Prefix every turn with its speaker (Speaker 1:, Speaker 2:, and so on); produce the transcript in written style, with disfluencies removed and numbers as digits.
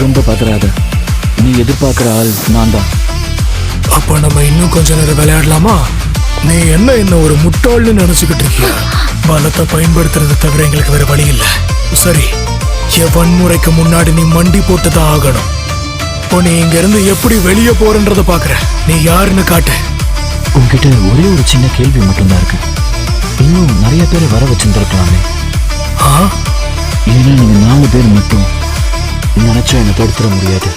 Speaker 1: ரொம்ப பதறாத. நீ எதிர்பார்க்கிற ஆள் நான் தான்.
Speaker 2: அப்ப நம்ம இன்னும் கொஞ்ச நேரம் விளையாடலாமா? நீ என்ன ஒரு முட்டாள்னு நினைச்சுக்கிட்டு இருக்கியா? பலத்தை பயன்படுத்துறதை தவிர எங்களுக்கு வேற வழி இல்லை. சரி, என் வன்முறைக்கு முன்னாடி நீ மண்டி போட்டுதான் ஆகணும். இப்போ நீ இங்க இருந்து எப்படி வெளியே போறன்றத பாக்குற. நீ யாருன்னு காட்டு.
Speaker 1: உங்ககிட்ட ஒரே ஒரு சின்ன கேள்வி மட்டும்தான் இருக்கு. இன்னும் நிறைய பேரை வர வச்சிருந்துருக்கலாமே. ஏன்னா நீங்க 4 பேர் மட்டும் நினைச்சா என்னை தடுத்துட முடியாது.